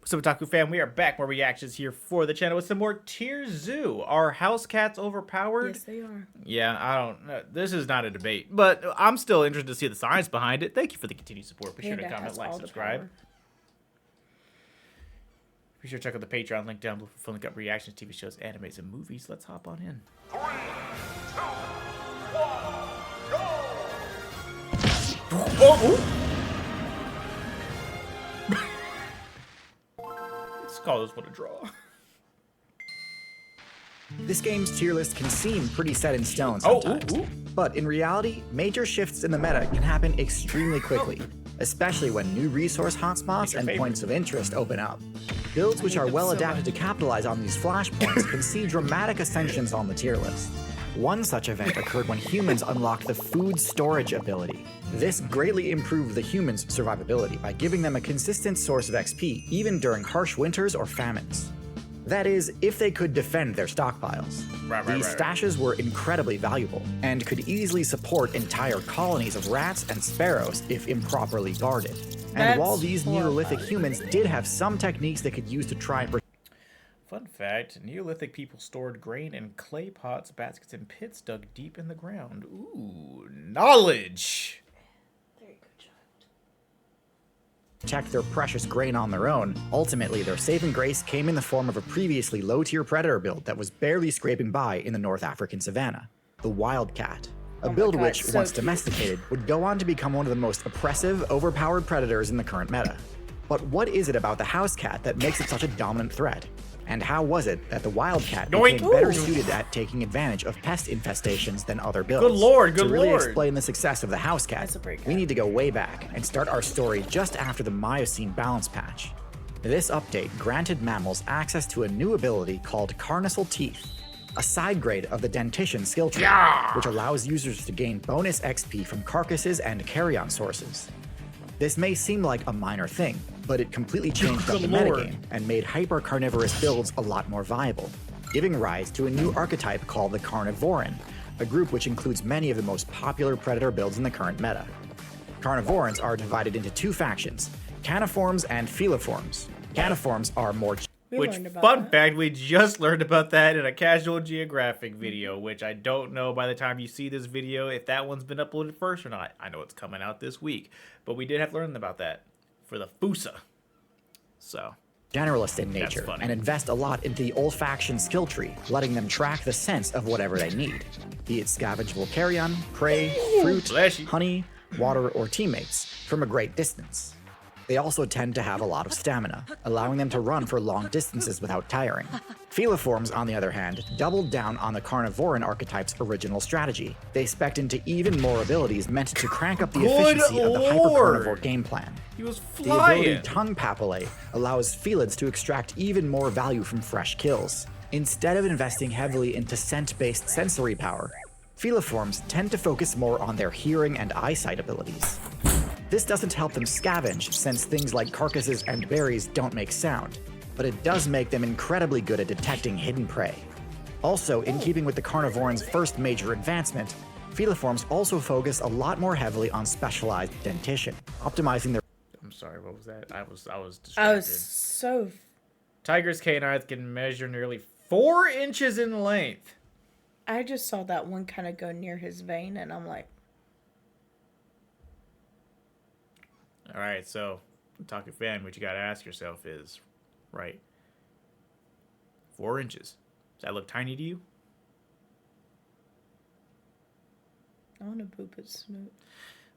So Otaku fam, we are back. More reactions here for the channel with some more TierZoo. Are house cats overpowered? Yes, they are. Yeah, I don't know. This is not a debate, but I'm still interested to see the science behind it. Thank you for the continued support. Be sure to comment, like, subscribe. Be sure to check out the Patreon link down below for filling up reactions, TV shows, animes, and movies. Let's hop on in. 3, 2, 1, go! Oh! Let's call this one a draw. This game's tier list can seem pretty set in stone sometimes, but in reality, major shifts in the meta can happen extremely quickly, especially when new resource hotspots and points of interest open up. Builds which are well adapted to capitalize on these flashpoints can see dramatic ascensions on the tier list. One such event occurred when humans unlocked the food storage ability. This greatly improved the humans' survivability by giving them a consistent source of XP even during harsh winters or famines. That is, if they could defend their stockpiles. These stashes were incredibly valuable, and could easily support entire colonies of rats and sparrows if improperly guarded. And while these Neolithic humans did have some techniques they could use to try and Fun fact, Neolithic people stored grain in clay pots, baskets, and pits dug deep in the ground. Ooh, knowledge! Very good, child. protect their precious grain on their own, ultimately their saving grace came in the form of a previously low-tier predator build that was barely scraping by in the North African savanna, the wildcat. A build which, once domesticated, would go on to become one of the most oppressive, overpowered predators in the current meta. But what is it about the house cat that makes it such a dominant threat? And how was it that the wildcat became better suited at taking advantage of pest infestations than other builds? Good lord, good lord! To really lord. explain the success of the house cat, we need to go way back and start our story just after the Miocene balance patch. This update granted mammals access to a new ability called Carnassial Teeth, a side grade of the dentition skill tree, which allows users to gain bonus XP from carcasses and carrion sources. This may seem like a minor thing, but it completely changed up the metagame and made hyper-carnivorous builds a lot more viable, giving rise to a new archetype called the Carnivoran, a group which includes many of the most popular predator builds in the current meta. Carnivorans are divided into two factions, Caniforms and Feliforms. Caniforms are more Which, fun fact, we just learned about that in a Casual Geographic video, which I don't know by the time you see this video if that one's been uploaded first or not. I know it's coming out this week, but we did have to learn about that for the Fusa. So, generalist in nature and invest a lot into the olfaction skill tree, letting them track the sense of whatever they need, be it scavengeable carrion, prey, fruit, honey, water, or teammates, from a great distance. They also tend to have a lot of stamina, allowing them to run for long distances without tiring. Feliforms, on the other hand, doubled down on the Carnivoran archetype's original strategy. They spec'd into even more abilities meant to crank up the efficiency of the hyper-carnivore game plan. He was flying. The ability Tongue Papillae allows felids to extract even more value from fresh kills. Instead of investing heavily into scent-based sensory power, Feliforms tend to focus more on their hearing and eyesight abilities. This doesn't help them scavenge, since things like carcasses and berries don't make sound, but it does make them incredibly good at detecting hidden prey. Also, in keeping with the Carnivoran's first major advancement, Feliforms also focus a lot more heavily on specialized dentition, optimizing their— I'm sorry, what was that? I was distracted. I was so... Tiger's canines can measure nearly 4 inches in length. I just saw that one kind of go near his vein, and I'm like... All right, so Otaku fan, what you gotta ask yourself is, right? 4 inches. Does that look tiny to you? I want to poop it snoot.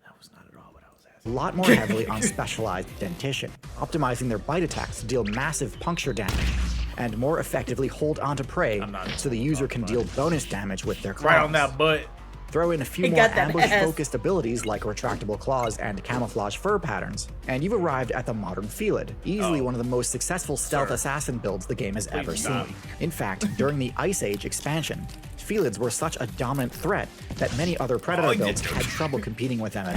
That was not at all what I was asking. A lot more heavily on specialized dentition, optimizing their bite attacks to deal massive puncture damage, and more effectively hold onto prey so the user can deal bonus damage with their claws. Right on that butt. Throw in a few more ambush-focused abilities like retractable claws and camouflage fur patterns, and you've arrived at the modern Felid, easily one of the most successful stealth assassin builds the game has ever seen. In fact, during the Ice Age expansion, Felids were such a dominant threat that many other predator builds had trouble competing with them at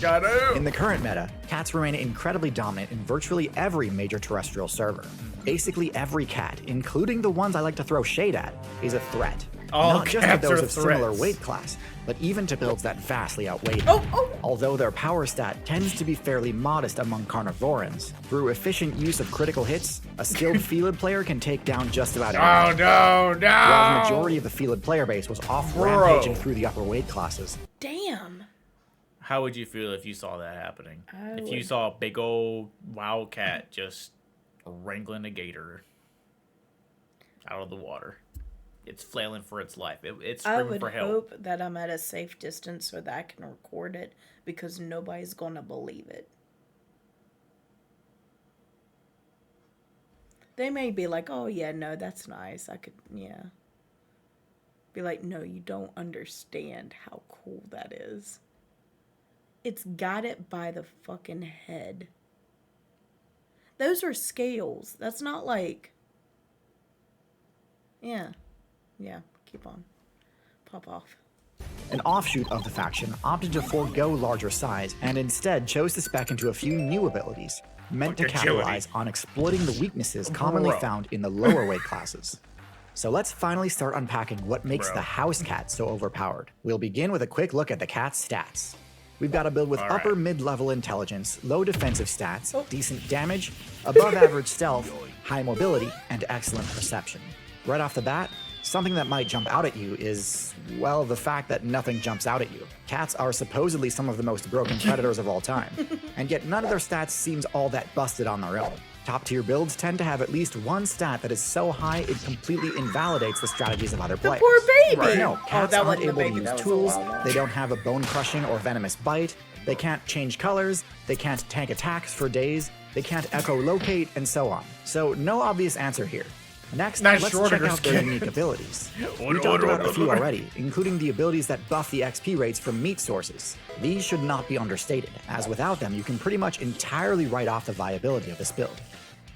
all. In the current meta, cats remain incredibly dominant in virtually every major terrestrial server. Basically every cat, including the ones I like to throw shade at, is a threat. All Not just to cats those are of similar threats. weight class, but even to builds that vastly outweigh them. Oh. Although their power stat tends to be fairly modest among carnivorans, through efficient use of critical hits, a skilled Feline player can take down just about anything. Oh, no. While the majority of the Feline player base was off rampaging through the upper weight classes. Damn. How would you feel if you saw that happening? If you would- saw a big old wildcat just wrangling a gator out of the water. It's flailing for its life. It's I screaming would for help. hope that I'm at a safe distance so that I can record it because nobody's gonna believe it. They may be like, "Oh yeah, no, that's nice. I could, yeah." Be like, "No, you don't understand how cool that is. It's got it by the fucking head. Those are scales. That's not like, yeah, keep on. Pop off." An offshoot of the faction opted to forego larger size and instead chose to spec into a few new abilities, meant to Like agility. capitalize on exploiting the weaknesses commonly found in the lower weight classes. So let's finally start unpacking what makes the house cat so overpowered. We'll begin with a quick look at the cat's stats. We've got a build with upper mid-level intelligence, low defensive stats, decent damage, above average stealth, high mobility, and excellent perception. Right off the bat, something that might jump out at you is, well, the fact that nothing jumps out at you. Cats are supposedly some of the most broken predators of all time, and yet none of their stats seems all that busted on their own. Top tier builds tend to have at least one stat that is so high it completely invalidates the strategies of other players. Poor baby. No, cats that aren't wasn't a able to baby, use that was a tools, llama. they don't have a bone-crushing or venomous bite, they can't change colors, they can't tank attacks for days, they can't echolocate, and so on. So no obvious answer here. Next, Nice let's short check out their skin. unique abilities. We talked about a few already, including the abilities that buff the XP rates from meat sources. These should not be understated, as without them you can pretty much entirely write off the viability of this build.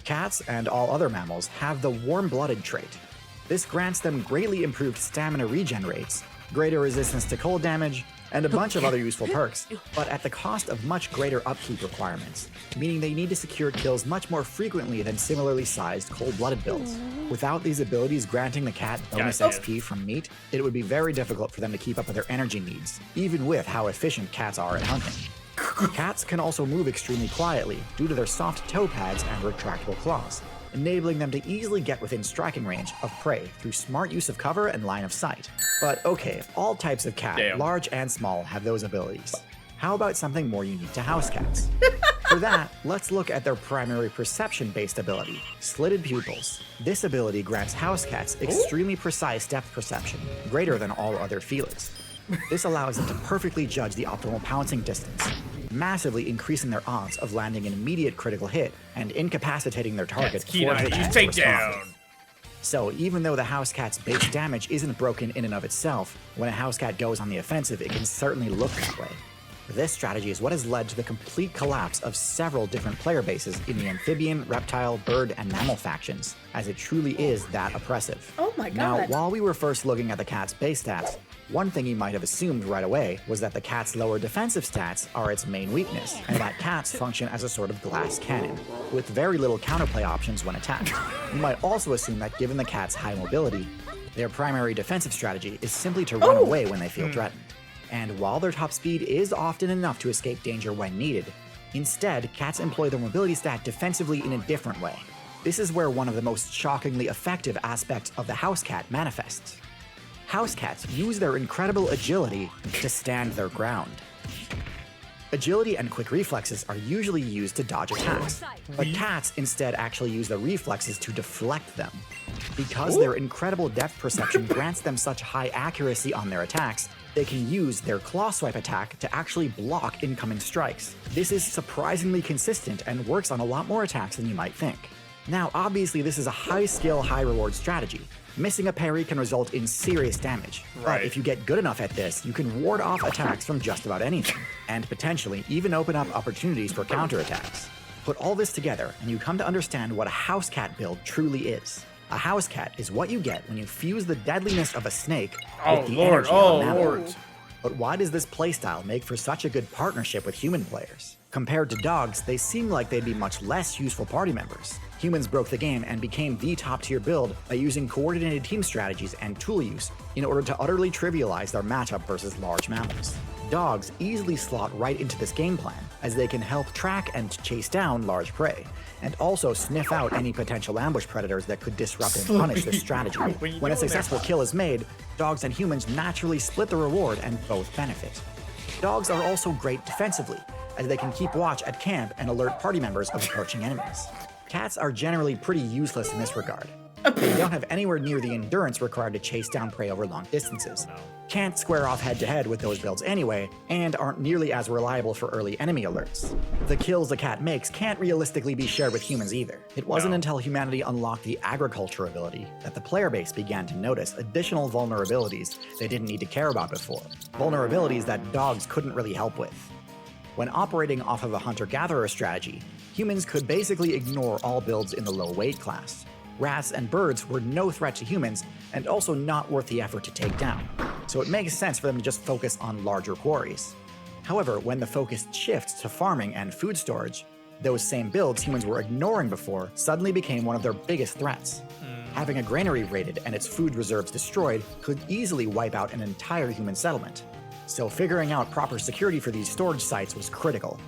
Cats, and all other mammals, have the warm-blooded trait. This grants them greatly improved stamina regen rates, greater resistance to cold damage, and a bunch of other useful perks, but at the cost of much greater upkeep requirements, meaning they need to secure kills much more frequently than similarly sized cold-blooded builds. Without these abilities granting the cat bonus Gotcha. XP from meat, it would be very difficult for them to keep up with their energy needs, even with how efficient cats are at hunting. Cats can also move extremely quietly due to their soft toe pads and retractable claws, enabling them to easily get within striking range of prey through smart use of cover and line of sight. But okay, all types of cat, Damn. large and small, have those abilities. How about something more unique to house cats? For that, let's look at their primary perception-based ability, slitted pupils. This ability grants house cats extremely precise depth perception, greater than all other felines. This allows them to perfectly judge the optimal pouncing distance, massively increasing their odds of landing an immediate critical hit and incapacitating their target That's key before to the you attack take responds. down. So even though the house cat's base damage isn't broken in and of itself, when a house cat goes on the offensive, it can certainly look that way. This strategy is what has led to the complete collapse of several different player bases in the amphibian, reptile, bird, and mammal factions, as it truly is that oppressive. Oh my Now, God. while we were first looking at the cat's base stats, one thing you might have assumed right away was that the cat's lower defensive stats are its main weakness, and that cats function as a sort of glass cannon, with very little counterplay options when attacked. You might also assume that given the cat's high mobility, their primary defensive strategy is simply to run away when they feel threatened. And while their top speed is often enough to escape danger when needed, instead, cats employ their mobility stat defensively in a different way. This is where one of the most shockingly effective aspects of the house cat manifests. House cats use their incredible agility to stand their ground. Agility and quick reflexes are usually used to dodge attacks, but cats instead actually use the reflexes to deflect them. Because their incredible depth perception grants them such high accuracy on their attacks, they can use their claw swipe attack to actually block incoming strikes. This is surprisingly consistent and works on a lot more attacks than you might think. Now, obviously this is a high skill, high reward strategy. Missing a parry can result in serious damage, but if you get good enough at this, you can ward off attacks from just about anything, and potentially even open up opportunities for counterattacks. Put all this together, and you come to understand what a house cat build truly is. A house cat is what you get when you fuse the deadliness of a snake Oh with the lord, energy of oh a mammal. lord. But why does this playstyle make for such a good partnership with human players? Compared to dogs, they seem like they'd be much less useful party members. Humans broke the game and became the top-tier build by using coordinated team strategies and tool use in order to utterly trivialize their matchup versus large mammals. Dogs easily slot right into this game plan, as they can help track and chase down large prey, and also sniff out any potential ambush predators that could disrupt and punish this strategy. When a successful kill is made, dogs and humans naturally split the reward and both benefit. Dogs are also great defensively, as they can keep watch at camp and alert party members of approaching enemies. Cats are generally pretty useless in this regard. They don't have anywhere near the endurance required to chase down prey over long distances, can't square off head-to-head with those builds anyway, and aren't nearly as reliable for early enemy alerts. The kills a cat makes can't realistically be shared with humans either. It wasn't until humanity unlocked the agriculture ability that the player base began to notice additional vulnerabilities they didn't need to care about before, vulnerabilities that dogs couldn't really help with. When operating off of a hunter-gatherer strategy, humans could basically ignore all builds in the low weight class. Rats and birds were no threat to humans and also not worth the effort to take down, so it makes sense for them to just focus on larger quarries. However, when the focus shifts to farming and food storage, those same builds humans were ignoring before suddenly became one of their biggest threats. Having a granary raided and its food reserves destroyed could easily wipe out an entire human settlement. So figuring out proper security for these storage sites was critical.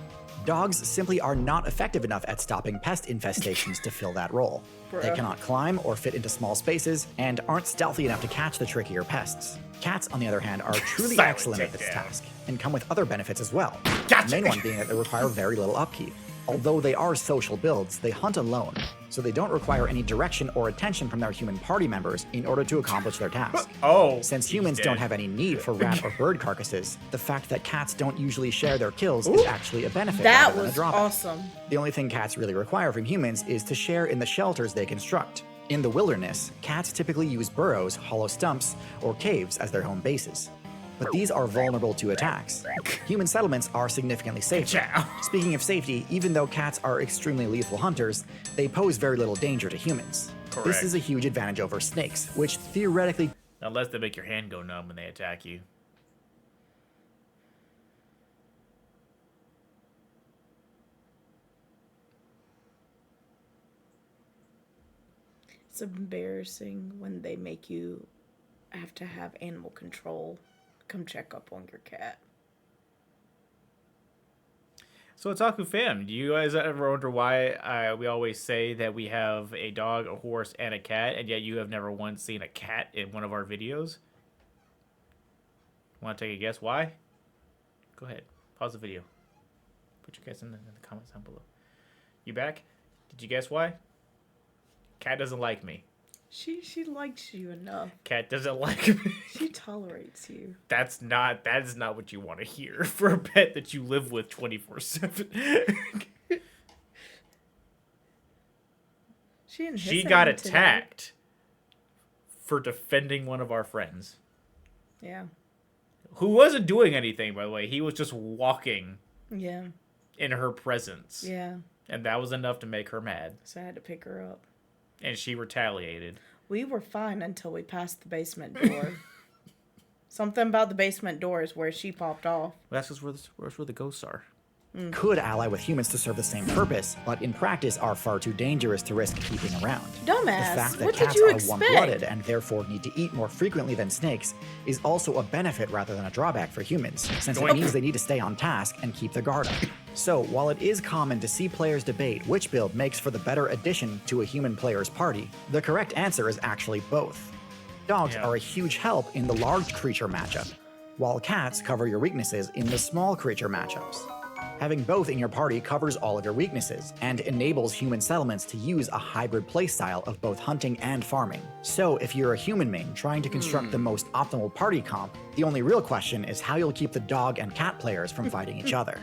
Dogs simply are not effective enough at stopping pest infestations to fill that role. They cannot climb or fit into small spaces, and aren't stealthy enough to catch the trickier pests. Cats, on the other hand, are truly excellent at this task, and come with other benefits as well. The main one being that they require very little upkeep. Although they are social builds, they hunt alone, so they don't require any direction or attention from their human party members in order to accomplish their task. Since humans don't have any need for rat or bird carcasses, the fact that cats don't usually share their kills is actually a benefit rather than a drawback. That was awesome. The only thing cats really require from humans is to share in the shelters they construct. In the wilderness, cats typically use burrows, hollow stumps, or caves as their home bases. But these are vulnerable to attacks. Human settlements are significantly safer. Speaking of safety, even though cats are extremely lethal hunters, they pose very little danger to humans. This is a huge advantage over snakes, which theoretically... Unless they make your hand go numb when they attack you. It's embarrassing when they make you have to have animal control come check up on your cat. So Otaku fam, do you guys ever wonder why we always say that we have a dog, a horse, and a cat, and yet you have never once seen a cat in one of our videos? Want to take a guess why? Go ahead. Pause the video. Put your guess in the comments down below. You back? Did you guess why? Cat doesn't like me. She likes you enough. Cat doesn't like me. She tolerates you. That is not what you want to hear for a pet that you live with 24/7. She got attacked for defending one of our friends. Yeah. Who wasn't doing anything, by the way. He was just walking. Yeah. In her presence. Yeah. And that was enough to make her mad. So I had to pick her up. And she retaliated. We were fine until we passed the basement door. Something about the basement door is where she popped off. Well, that's just where the ghosts are. Could ally with humans to serve the same purpose, but in practice are far too dangerous to risk keeping around. Dumbass, the fact that what cats did you are expect? warm-blooded and therefore need to eat more frequently than snakes is also a benefit rather than a drawback for humans, since it means they need to stay on task and keep their guard up. So, while it is common to see players debate which build makes for the better addition to a human player's party, the correct answer is actually both. Dogs are a huge help in the large creature matchup, while cats cover your weaknesses in the small creature matchups. Having both in your party covers all of your weaknesses, and enables human settlements to use a hybrid playstyle of both hunting and farming. So if you're a human main trying to construct the most optimal party comp, the only real question is how you'll keep the dog and cat players from fighting each other.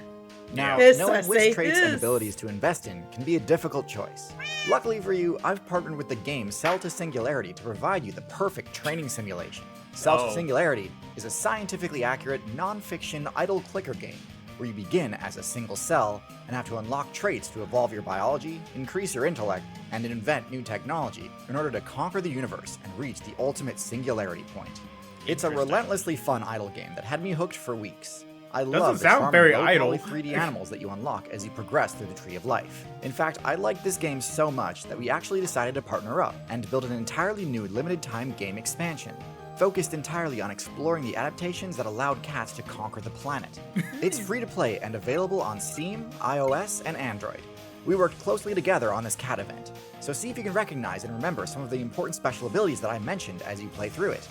Now, knowing which traits and abilities to invest in can be a difficult choice. Luckily for you, I've partnered with the game Cell to Singularity to provide you the perfect training simulation. Cell to Singularity is a scientifically accurate, non-fiction idle clicker game where you begin as a single cell and have to unlock traits to evolve your biology, increase your intellect, and invent new technology in order to conquer the universe and reach the ultimate singularity point. It's a Interesting. relentlessly fun idle game that had me hooked for weeks. I Doesn't love the sound charming very low-quality idle. 3D animals that you unlock as you progress through the Tree of Life. In fact, I liked this game so much that we actually decided to partner up and build an entirely new limited-time game expansion, focused entirely on exploring the adaptations that allowed cats to conquer the planet. It's free to play and available on Steam, iOS, and Android. We worked closely together on this cat event, so see if you can recognize and remember some of the important special abilities that I mentioned as you play through it.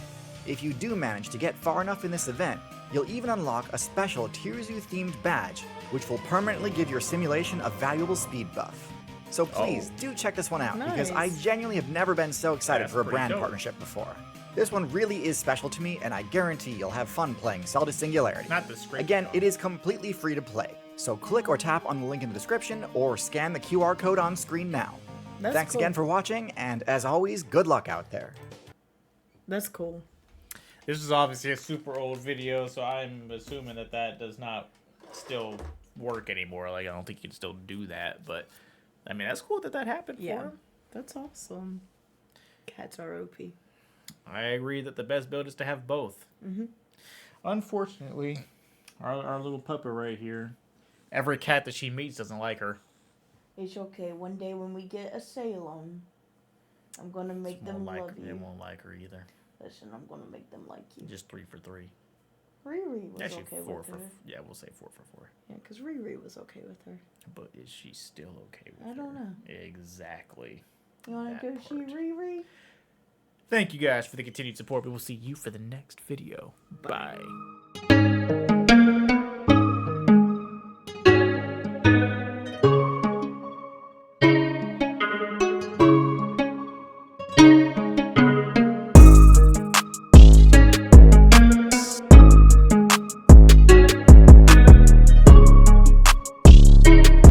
If you do manage to get far enough in this event, you'll even unlock a special TierZoo themed badge, which will permanently give your simulation a valuable speed buff. So please do check this one out, because I Nice. genuinely have never been so excited That's for a pretty brand dope. partnership before. This one really is special to me, and I guarantee you'll have fun playing Zelda Singularity. Not the scrape. Again, it is completely free to play, so click or tap on the link in the description or scan the QR code on screen now. That's Thanks cool. again for watching, and as always, good luck out there. That's cool. This is obviously a super old video, so I'm assuming that that does not still work anymore. Like, I don't think you can still do that, but I mean, that's cool that that happened for Yeah. him. That's awesome. Cats are OP. I agree that the best build is to have both. Unfortunately, our little puppy right here, every cat that she meets doesn't like her. It's okay. One day when we get a Salem, I'm gonna make them love They you. won't like her either. Listen, I'm gonna make them like you. Just 3 for 3. Riri was Actually, okay 4 with for her. yeah. We'll say 4 for 4. Yeah, because Riri was okay with her. But is she still okay with her? I don't know. Exactly. You wanna That go see part. Riri? Thank you guys for the continued support. We will see you for the next video. Bye. Bye.